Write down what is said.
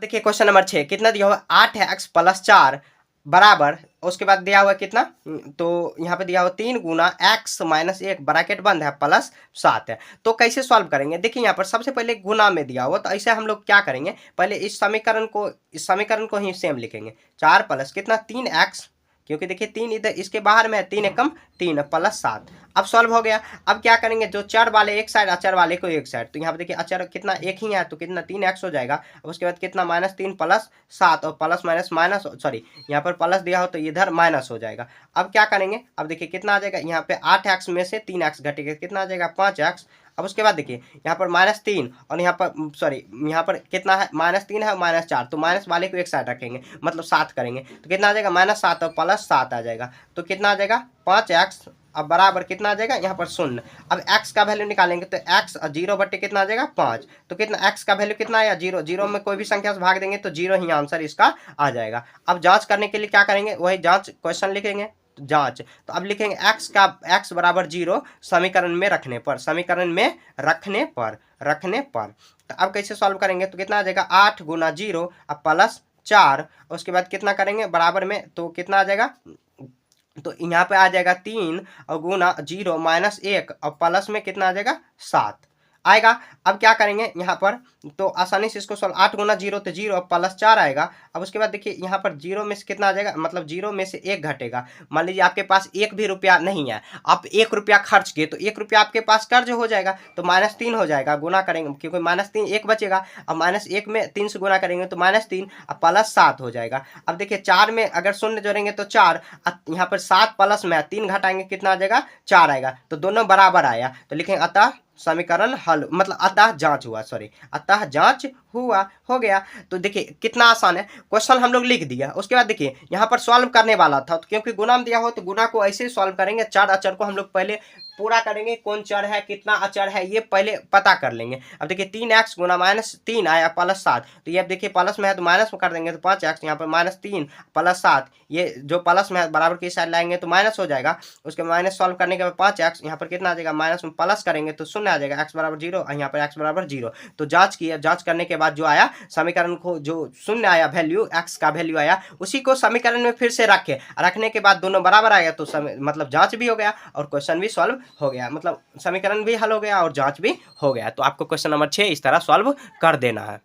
देखिए question number 6 कितना दिया हुआ 8x प्लस 4 बराबर, उसके बाद दिया हुआ कितना, तो यहाँ पे दिया हुआ 3 गुना x माइनस 1 ब्रैकेट बंद है प्लस 7 है। तो कैसे सॉल्व करेंगे, देखिए यहाँ पर सबसे पहले गुना में दिया हुआ, तो ऐसे हम लोग क्या करेंगे, पहले इस समीकरण को ही सेम लिखेंगे। 4 प्लस कितना 3x, क्योंकि देखिए 3 इधर इसके बाहर में है, 3 एकम 3 प्लस 7। अब सॉल्व हो गया। अब क्या करेंगे, जो चर वाले एक साइड अचर वाले को एक साइड, तो यहाँ पे देखिए अचर कितना एक ही है तो कितना 3x हो जाएगा। अब उसके बाद कितना -3 प्लस 7 और प्लस माइनस माइनस सॉरी यहाँ पर प्लस दिया हो तो इधर माइनस हो जाएगा। अब क्या करेंगे, अब देखिए कितना आ जाएगा, यहाँ पे 8x में से 3x घटेगा, कितना आ जाएगा 5x। अब उसके बाद देखिए यहाँ पर -3 और यहाँ पर सॉरी यहाँ पर कितना है -3 है -4, तो माइनस वाले को एक साइड रखेंगे मतलब 7 करेंगे, तो कितना आ जाएगा -7 और प्लस 7 आ जाएगा, तो कितना आ जाएगा 5x। अब बराबर कितना आ जाएगा यहाँ पर 0। अब x का वैल्यू निकालेंगे तो x 0 बटे कितना आ जाएगा 5, तो कितना x का वैल्यू कितना आया 0। 0 में कोई भी संख्या से भाग देंगे तो 0 ही आंसर इसका आ जाएगा। अब जांच करने के लिए क्या करेंगे, वही जांच क्वेश्चन लिखेंगे, जांच। तो अब लिखेंगे x बराबर 0 समीकरण में रखने पर। तो अब कैसे सॉल्व करेंगे, तो कितना आ जाएगा 8 गुना 0 अब प्लस 4, उसके बाद कितना करेंगे बराबर में, तो कितना आ जाएगा, तो यहाँ पे आ जाएगा 3 और गुना 0 -1 और प्लस में कितना आ जाएगा 7 आएगा। अब क्या करेंगे यहाँ पर, तो आसानी से इसको सॉल्व, 8 गुना 0 तो 0 प्लस 4 आएगा। अब उसके बाद देखिए यहाँ पर 0 में से कितना आ जाएगा, मतलब 0 में से 1 घटेगा। मान लीजिए आपके पास 1 भी रुपया नहीं है, आप 1 रुपया खर्च किए तो 1 रुपया आपके पास कर्ज हो जाएगा, तो -3 हो जाएगा, गुना करेंगे क्योंकि -3 1 बचेगा। अब -1 में 3 से गुना करेंगे तो -3 और प्लस 7 हो जाएगा। अब देखिए 4 में अगर शून्य जोड़ेंगे तो 4, यहाँ पर 7 प्लस में 3 घटाएंगे कितना आ जाएगा 4 आएगा, तो दोनों बराबर आया, तो लिखेंगे अतः समीकरण हल, मतलब अतः जांच हुआ, अतः जांच हुआ, हो गया। तो देखिए कितना आसान है, क्वेश्चन हम लोग लिख दिया। उसके बाद देखिए यहाँ पर सॉल्व करने वाला था, तो क्योंकि गुना में दिया हो तो गुना को ऐसे ही सॉल्व करेंगे। 4 अचर को हम लोग पहले पूरा करेंगे, कौन चर है कितना अचर है ये पहले पता कर लेंगे। अब देखिए 3x गुना -3 आया प्लस 7, तो ये अब देखिए प्लस में है तो माइनस में कर देंगे तो 5x, यहाँ पर -3 प्लस 7, ये जो प्लस में है बराबर की साइड लाएंगे तो माइनस हो जाएगा। उसके माइनस सॉल्व करने के बाद 5x, यहाँ पर कितना आ जाएगा माइनस में प्लस करेंगे तो 0 आ जाएगा, x बराबर 0 और यहाँ पर x बराबर 0। तो जांच की, जांच करने के बाद जो आया समीकरण को, जो 0 आया वैल्यू, x का वैल्यू आया, उसी को समीकरण में फिर से रखने के बाद दोनों बराबर आया, तो मतलब जांच भी हो गया और क्वेश्चन भी सॉल्व हो गया, मतलब समीकरण भी हल हो गया और जांच भी हो गया। तो आपको क्वेश्चन नंबर 6 इस तरह सॉल्व कर देना है।